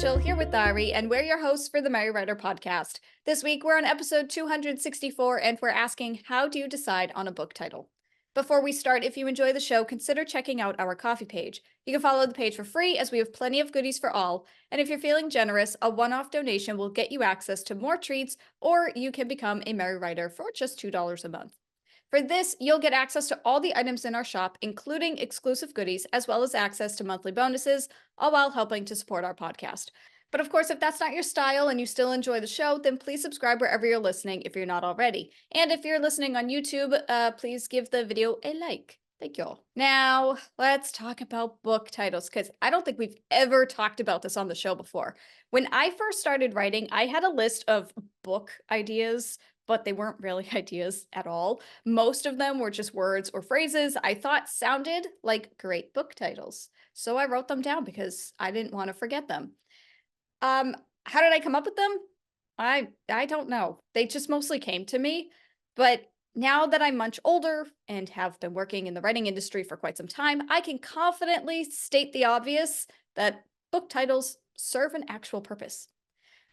Rachel here with Ari, and we're your hosts for the Merry Writer podcast. This week we're on episode 264, and we're asking, how do you decide on a book title? Before we start, if you enjoy the show, consider checking out our coffee page. You can follow the page for free as we have plenty of goodies for all, and if you're feeling generous, a one-off donation will get you access to more treats, or you can become a Merry Writer for just $2 a month. For this, you'll get access to all the items in our shop, including exclusive goodies, as well as access to monthly bonuses, all while helping to support our podcast. But of course, if that's not your style and you still enjoy the show, then please subscribe wherever you're listening if you're not already. And if you're listening on YouTube, please give the video a like. Thank you all. Now, let's talk about book titles, because I don't think we've ever talked about this on the show before. When I first started writing, I had a list of book ideas, but they weren't really ideas at all. Most of them were just words or phrases I thought sounded like great book titles. So I wrote them down because I didn't want to forget them. How did I come up with them? I don't know. They just mostly came to me. But now that I'm much older and have been working in the writing industry for quite some time, I can confidently state the obvious that book titles serve an actual purpose.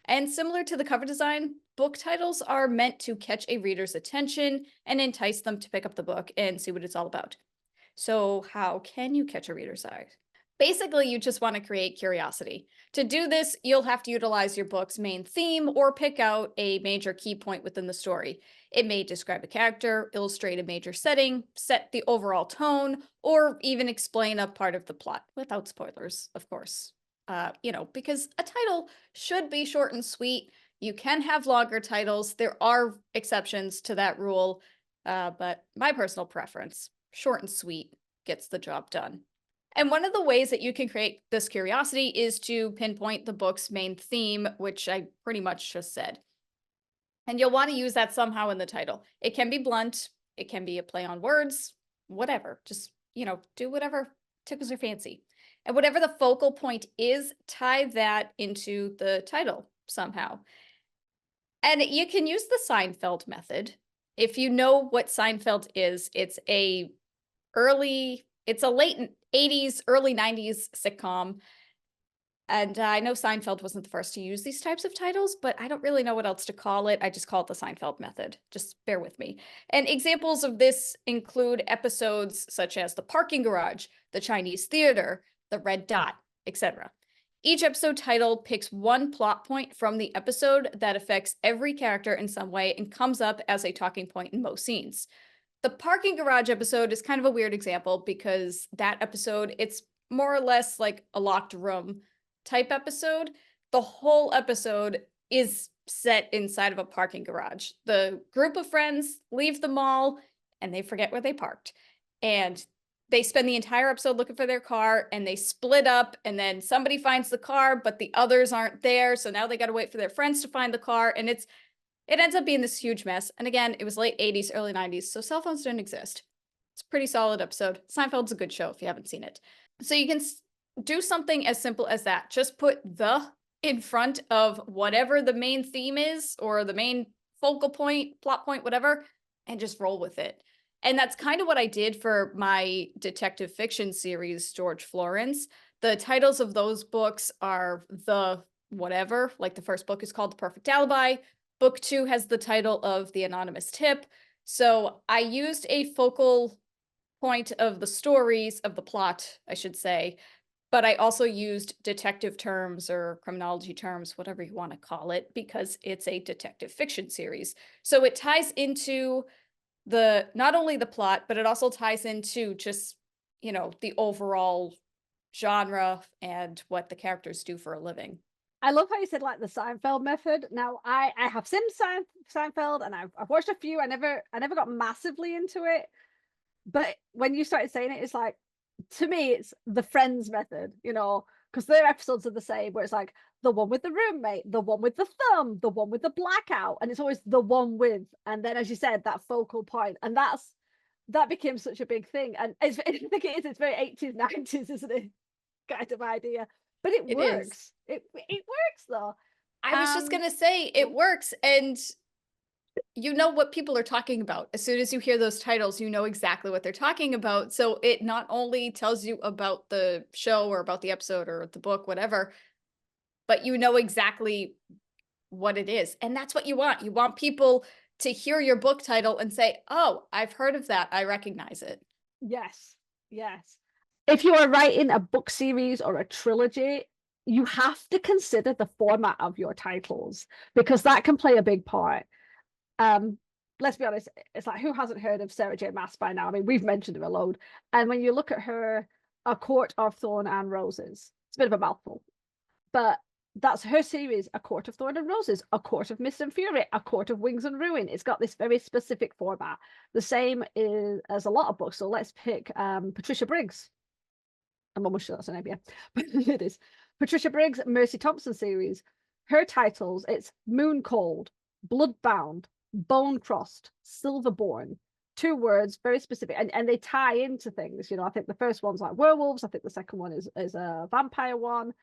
And similar to the cover design, book titles are meant to catch a reader's attention and entice them to pick up the book and see what it's all about. So how can you catch a reader's eye? Basically, you just want to create curiosity. To do this, you'll have to utilize your book's main theme or pick out a major key point within the story. It may describe a character, illustrate a major setting, set the overall tone, or even explain a part of the plot, without spoilers, of course. Because a title should be short and sweet. You can have longer titles. There are exceptions to that rule, but my personal preference, short and sweet, gets the job done. And one of the ways that you can create this curiosity is to pinpoint the book's main theme, which I pretty much just said. And you'll want to use that somehow in the title. It can be blunt, it can be a play on words, whatever. Just, do whatever tickles your fancy. And whatever the focal point is, tie that into the title somehow. And you can use the Seinfeld method. If you know what Seinfeld is, it's a late 80s, early 90s sitcom. And I know Seinfeld wasn't the first to use these types of titles, but I don't really know what else to call it. I just call it the Seinfeld method. Just bear with me. And examples of this include episodes such as The Parking Garage, The Chinese Theater, The Red Dot, etc. Each episode title picks one plot point from the episode that affects every character in some way and comes up as a talking point in most scenes. The Parking Garage episode is kind of a weird example because that episode, it's more or less like a locked room type episode. The whole episode is set inside of a parking garage. The group of friends leave the mall and they forget where they parked. And they spend the entire episode looking for their car and they split up, and then somebody finds the car, but the others aren't there. So now they got to wait for their friends to find the car. And it ends up being this huge mess. And again, it was late 80s, early 90s, so cell phones didn't exist. It's a pretty solid episode. Seinfeld's a good show if you haven't seen it. So you can do something as simple as that. Just put "the" in front of whatever the main theme is or the main focal point, plot point, whatever, and just roll with it. And that's kind of what I did for my detective fiction series, George Florence. The titles of those books are "the" whatever, like the first book is called The Perfect Alibi. Book 2 has the title of The Anonymous Tip. So I used a focal point of the stories, of the plot, I should say, but I also used detective terms or criminology terms, whatever you want to call it, because it's a detective fiction series. So it ties into not only the plot, but it also ties into just, the overall genre and what the characters do for a living. I love how you said like the Seinfeld method. Now I have seen Seinfeld and I've watched a few. I never got massively into it, but when you started saying it, it's like, to me it's the Friends method, because their episodes are the same, where it's like the one with the roommate, the one with the thumb, the one with the blackout, and it's always the one with, and then as you said, that focal point, and that became such a big thing. And I think it's very 80s 90s, isn't it, kind of idea, but it works. It works though. I was just gonna say it works, and you know what people are talking about. As soon as you hear those titles, you know exactly what they're talking about. So it not only tells you about the show or about the episode or the book, whatever, but you know exactly what it is. And that's what you want. You want people to hear your book title and say, oh, I've heard of that. I recognize it. Yes, yes. If you are writing a book series or a trilogy, you have to consider the format of your titles because that can play a big part. Let's be honest, it's like, who hasn't heard of Sarah J. Maas by now? I mean, we've mentioned her a load. And when you look at her, A Court of Thorn and Roses, it's a bit of a mouthful, but that's her series, A Court of Thorn and Roses, A Court of Mist and Fury, A Court of Wings and Ruin. It's got this very specific format. The same is as a lot of books. So let's pick Patricia Briggs. I'm almost sure that's an name, yeah, but it is. Patricia Briggs, Mercy Thompson series. Her titles, it's Moon Cold, Bloodbound, Bone Crossed, Silverborn. 2 words, very specific, and they tie into things. You know, I think the first one's like werewolves. I think the second one is a vampire one.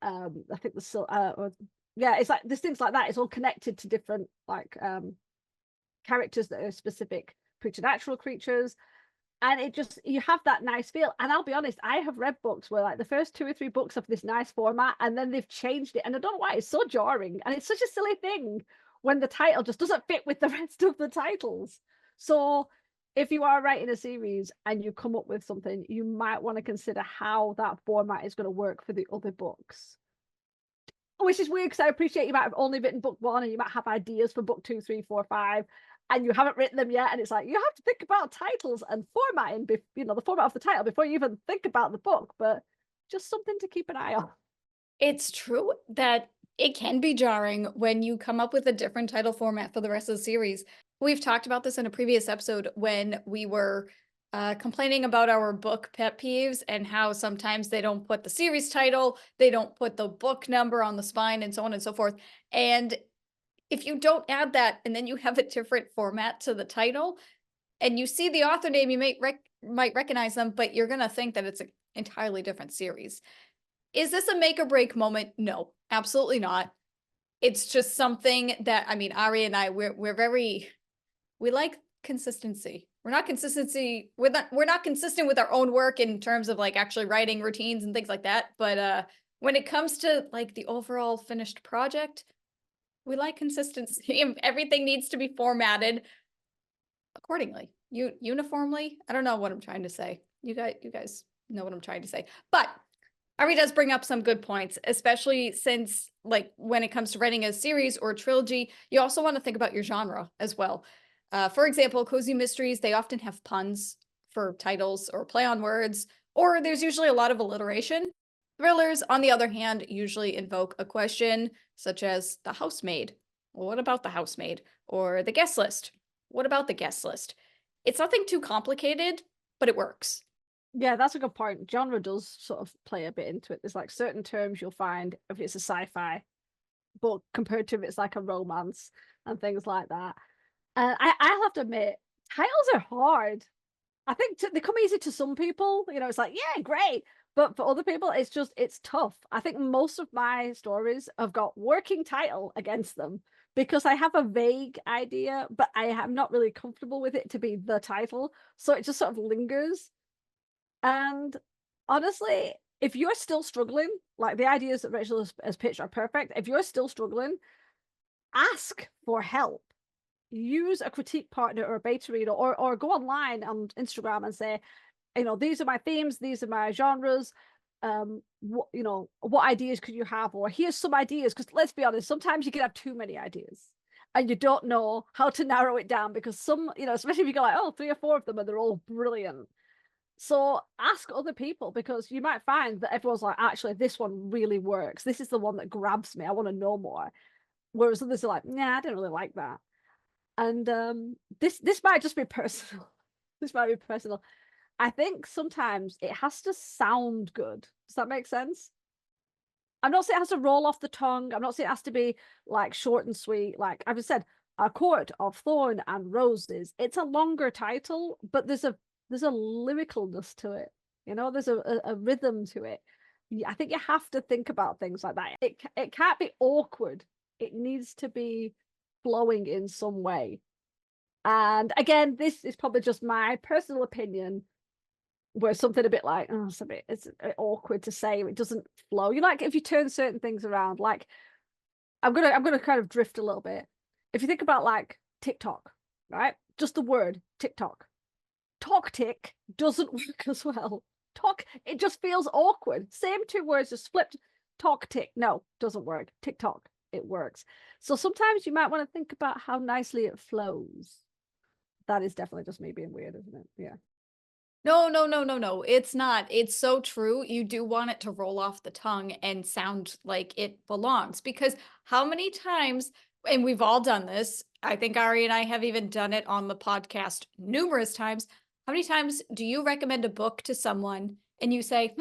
I think yeah, it's like there's things like that. It's all connected to different like characters that are specific preternatural creatures. And it just, you have that nice feel. And I'll be honest, I have read books where like the first 2 or 3 books have this nice format and then they've changed it. And I don't know why, it's so jarring. And it's such a silly thing when the title just doesn't fit with the rest of the titles. So if you are writing a series and you come up with something, you might want to consider how that format is going to work for the other books. Which is weird because I appreciate you might have only written book 1 and you might have ideas for book 2, 3, 4, 5, and you haven't written them yet. And it's like, you have to think about titles and formatting, you know, the format of the title before you even think about the book, but just something to keep an eye on. It's true that it can be jarring when you come up with a different title format for the rest of the series. We've talked about this in a previous episode when we were complaining about our book pet peeves and how sometimes they don't put the series title, they don't put the book number on the spine, and so on and so forth. And if you don't add that and then you have a different format to the title and you see the author name, you might recognize them, but you're going to think that it's an entirely different series. Is this a make or break moment? No, absolutely not. It's just something that, I mean, Ari and I, we like consistency. We're not consistent with our own work in terms of like actually writing routines and things like that. But when it comes to like the overall finished project, we like consistency. Everything needs to be formatted accordingly, uniformly. I don't know what I'm trying to say. You guys know what I'm trying to say. But Ari does bring up some good points, especially since like when it comes to writing a series or a trilogy, you also want to think about your genre as well. For example, cozy mysteries, they often have puns for titles or play on words, or there's usually a lot of alliteration. Thrillers, on the other hand, usually invoke a question such as the housemaid. Well, what about the housemaid? Or the guest list. What about the guest list? It's nothing too complicated, but it works. Yeah, that's a good point. Genre does sort of play a bit into it. There's like certain terms you'll find if it's a sci-fi book compared to if it's like a romance and things like that. I'll have to admit, titles are hard. I think they come easy to some people. You know, it's like, yeah, great. But for other people, it's tough. I think most of my stories have got working title against them because I have a vague idea, but I am not really comfortable with it to be the title. So it just sort of lingers. And honestly, if you're still struggling, like the ideas that Rachel has pitched are perfect. If you're still struggling, ask for help. Use a critique partner or a beta reader, or go online on Instagram and say, you know, these are my themes, these are my genres. You know, what ideas could you have? Or here's some ideas, because let's be honest, sometimes you can have too many ideas and you don't know how to narrow it down because some, you know, especially if you go like, oh, 3 or 4 of them and they're all brilliant. So ask other people because you might find that everyone's like, actually, this one really works. This is the one that grabs me. I want to know more. Whereas others are like, nah, I didn't really like that. And this might just be personal. This might be personal. I think sometimes it has to sound good. Does that make sense? I'm not saying it has to roll off the tongue. I'm not saying it has to be like short and sweet. Like I've said, A Court of Thorn and Roses. It's a longer title, but there's a lyricalness to it. You know, there's a rhythm to it. I think you have to think about things like that. It can't be awkward. It needs to be flowing in some way. And again, this is probably just my personal opinion. where something a bit like, oh, it's awkward to say, it doesn't flow. You like if you turn certain things around, like I'm gonna kind of drift a little bit. If you think about like TikTok, right? Just the word TikTok. Talk tick doesn't work as well. Talk, it just feels awkward. Same two words just flipped. Talk tick. No, doesn't work. TikTok, it works. So sometimes you might want to think about how nicely it flows. That is definitely just me being weird, isn't it? Yeah. No, no, no, no, no. It's not. It's so true. You do want it to roll off the tongue and sound like it belongs because how many times, and we've all done this, I think Ari and I have even done it on the podcast numerous times. How many times do you recommend a book to someone and you say,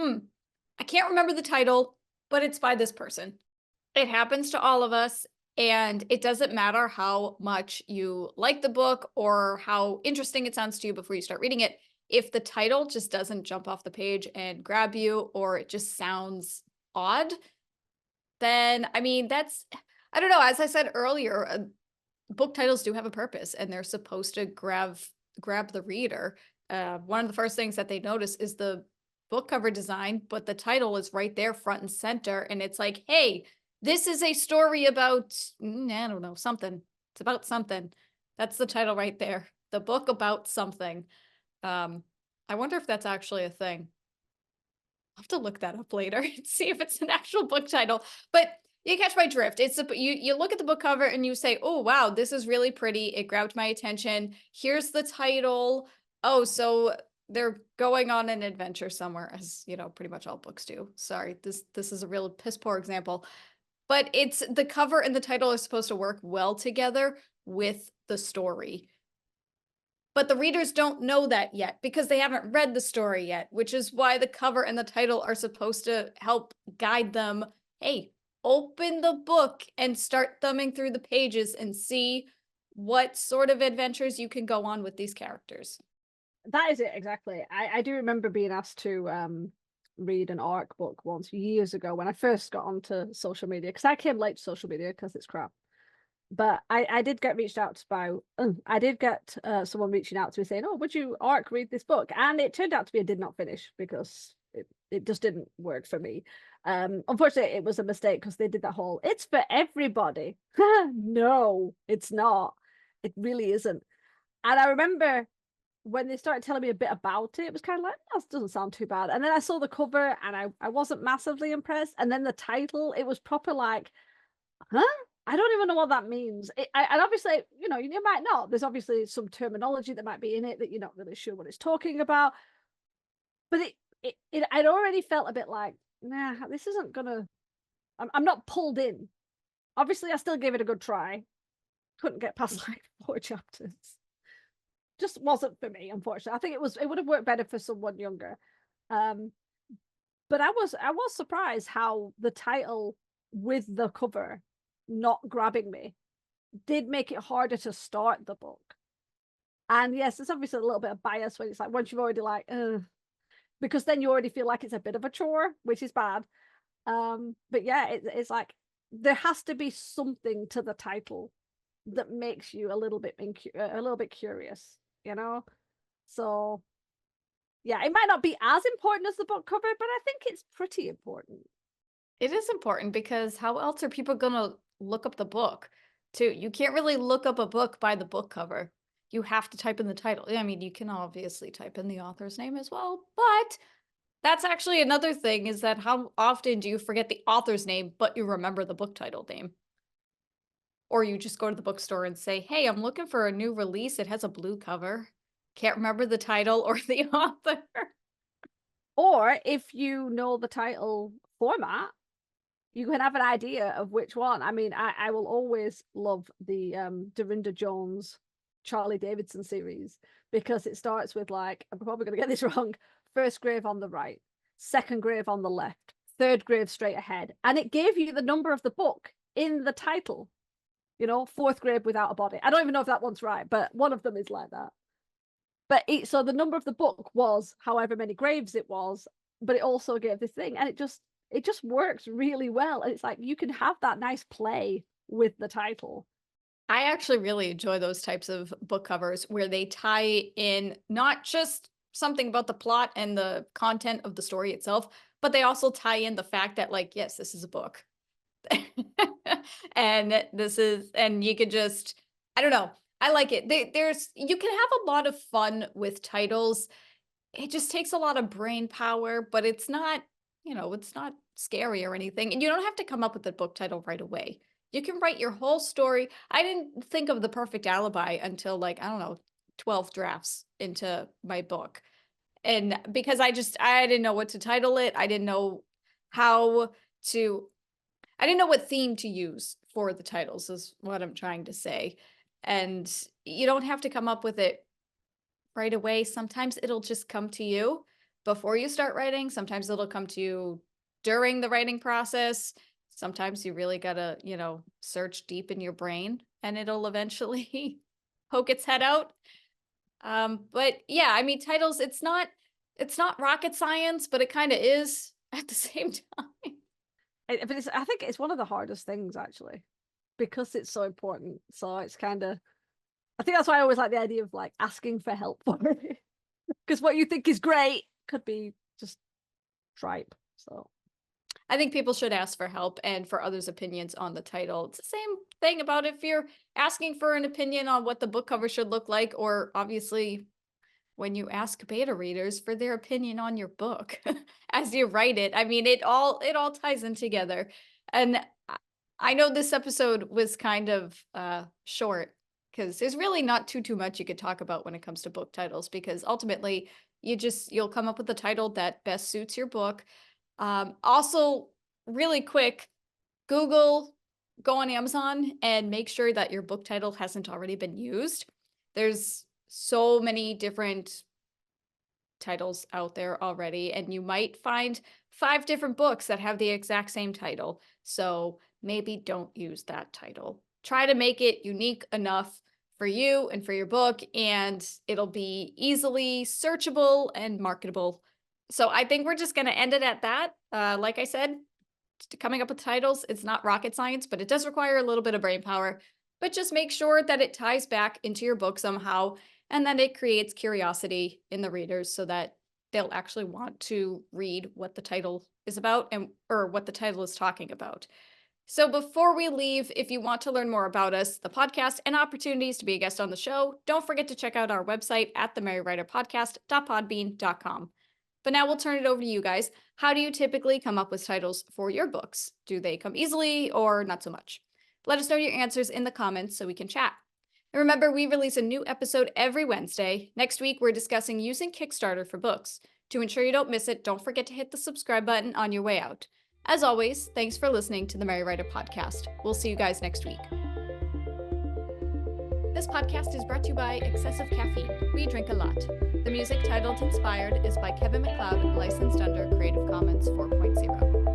I can't remember the title, but it's by this person? It happens to all of us. And it doesn't matter how much you like the book or how interesting it sounds to you before you start reading it. If the title just doesn't jump off the page and grab you, or it just sounds odd, then I mean, I don't know. As I said earlier, book titles do have a purpose and they're supposed to grab the reader. One of the first things that they notice is the book cover design, but the title is right there front and center. And it's like, hey, this is a story about, I don't know, something. It's about something. That's the title right there. The book about something. I wonder if that's actually a thing. I'll have to look that up later and see if it's an actual book title. But you catch my drift. You look at the book cover and you say, "Oh wow, this is really pretty. It grabbed my attention. Here's the title. Oh, so they're going on an adventure somewhere," as you know, pretty much all books do. Sorry, this is a real piss poor example. But it's the cover and the title are supposed to work well together with the story. But the readers don't know that yet because they haven't read the story yet, which is why the cover and the title are supposed to help guide them. Hey, open the book and start thumbing through the pages and see what sort of adventures you can go on with these characters. That is it exactly. I do remember being asked to read an ARC book once years ago when I first got onto social media, because I came late to social media because it's crap. But I did get reached out to by I did get someone reaching out to me saying, "Oh, would you ARC read this book?" And it turned out to be a did not finish because it just didn't work for me. Unfortunately, it was a mistake because they did that whole "it's for everybody." No, it's not. It really isn't. And I remember when they started telling me a bit about it, it was kind of like, "Oh, that doesn't sound too bad." And then I saw the cover and I wasn't massively impressed. And then the title, it was proper like, huh? I don't even know what that means. And obviously, you know, you might not. There's obviously some terminology that might be in it that you're not really sure what it's talking about. But I'd already felt a bit like, nah, this isn't gonna. I'm not pulled in. Obviously, I still gave it a good try. Couldn't get past like 4 chapters. Just wasn't for me, unfortunately. I think it would have worked better for someone younger. Um, but I was surprised how the title with the cover not grabbing me did make it harder to start the book. And yes, there's obviously a little bit of bias when it's like once you've already like, because then you already feel like it's a bit of a chore, which is bad. But yeah, it's like there has to be something to the title that makes you a little bit curious, you know. So yeah, it might not be as important as the book cover, but I think it's pretty important. It is important because how else are people going to look up the book? Too, you can't really look up a book by the book cover. You have to type in the title. I mean, you can obviously type in the author's name as well, but that's actually another thing is that how often do you forget the author's name, but you remember the book title name? Or you just go to the bookstore and say, "Hey, I'm looking for a new release. It has a blue cover." Can't remember the title or the author. Or if you know the title format, you can have an idea of which one. I mean, I will always love the Dorinda Jones Charlie Davidson series because it starts with like, I'm probably gonna get this wrong, first grave on the right, second grave on the left, third grave straight ahead. And it gave you the number of the book in the title, you know, fourth grave without a body. I don't even know if that one's right, but one of them is like that. But so the number of the book was however many graves it was, but it also gave this thing, and it just works really well. And it's like you can have that nice play with the title. I actually really enjoy those types of book covers where they tie in not just something about the plot and the content of the story itself, but they also tie in the fact that, like, yes, this is a book. And you could just, I don't know. I like it. You can have a lot of fun with titles. It just takes a lot of brain power, but it's not, it's not scary or anything. And you don't have to come up with a book title right away. You can write your whole story. I didn't think of The Perfect Alibi until, like, I don't know, 12 drafts into my book. And because I didn't know what to title it. How to I didn't know what theme to use for the titles is what I'm trying to say. And you don't have to come up with it right away. Sometimes it'll just come to you before you start writing. Sometimes it'll come to you during the writing process. Sometimes you really gotta, search deep in your brain and it'll eventually poke its head out. But yeah, I mean, titles, it's not rocket science, but it kind of is at the same time. But I think it's one of the hardest things actually, because it's so important. So it's kind of, I think that's why I always like the idea of like asking for help for it, because what you think is great could be just tripe. So I think people should ask for help and for others' opinions on the title. It's the same thing about if you're asking for an opinion on what the book cover should look like, or obviously when you ask beta readers for their opinion on your book as you write it. I mean, it all ties in together. And I know this episode was kind of short because there's really not too much you could talk about when it comes to book titles, because ultimately you'll come up with a title that best suits your book. Also, really quick, Google, go on Amazon and make sure that your book title hasn't already been used. There's so many different titles out there already, and you might find 5 different books that have the exact same title. So maybe don't use that title. Try to make it unique enough for you and for your book, and it'll be easily searchable and marketable. So I think we're just going to end it at that. Like I said, coming up with titles, it's not rocket science, but it does require a little bit of brain power. But just make sure that it ties back into your book somehow, and then it creates curiosity in the readers so that they'll actually want to read what the title is about or what the title is talking about. So before we leave, if you want to learn more about us, the podcast, and opportunities to be a guest on the show, don't forget to check out our website at themerrywriterpodcast.podbean.com. But now we'll turn it over to you guys. How do you typically come up with titles for your books? Do they come easily or not so much? Let us know your answers in the comments so we can chat. And remember, we release a new episode every Wednesday. Next week, we're discussing using Kickstarter for books. To ensure you don't miss it, don't forget to hit the subscribe button on your way out. As always, thanks for listening to the Merry Writer Podcast. We'll see you guys next week. This podcast is brought to you by Excessive Caffeine. We drink a lot. The music titled Inspired is by Kevin MacLeod, licensed under Creative Commons 4.0.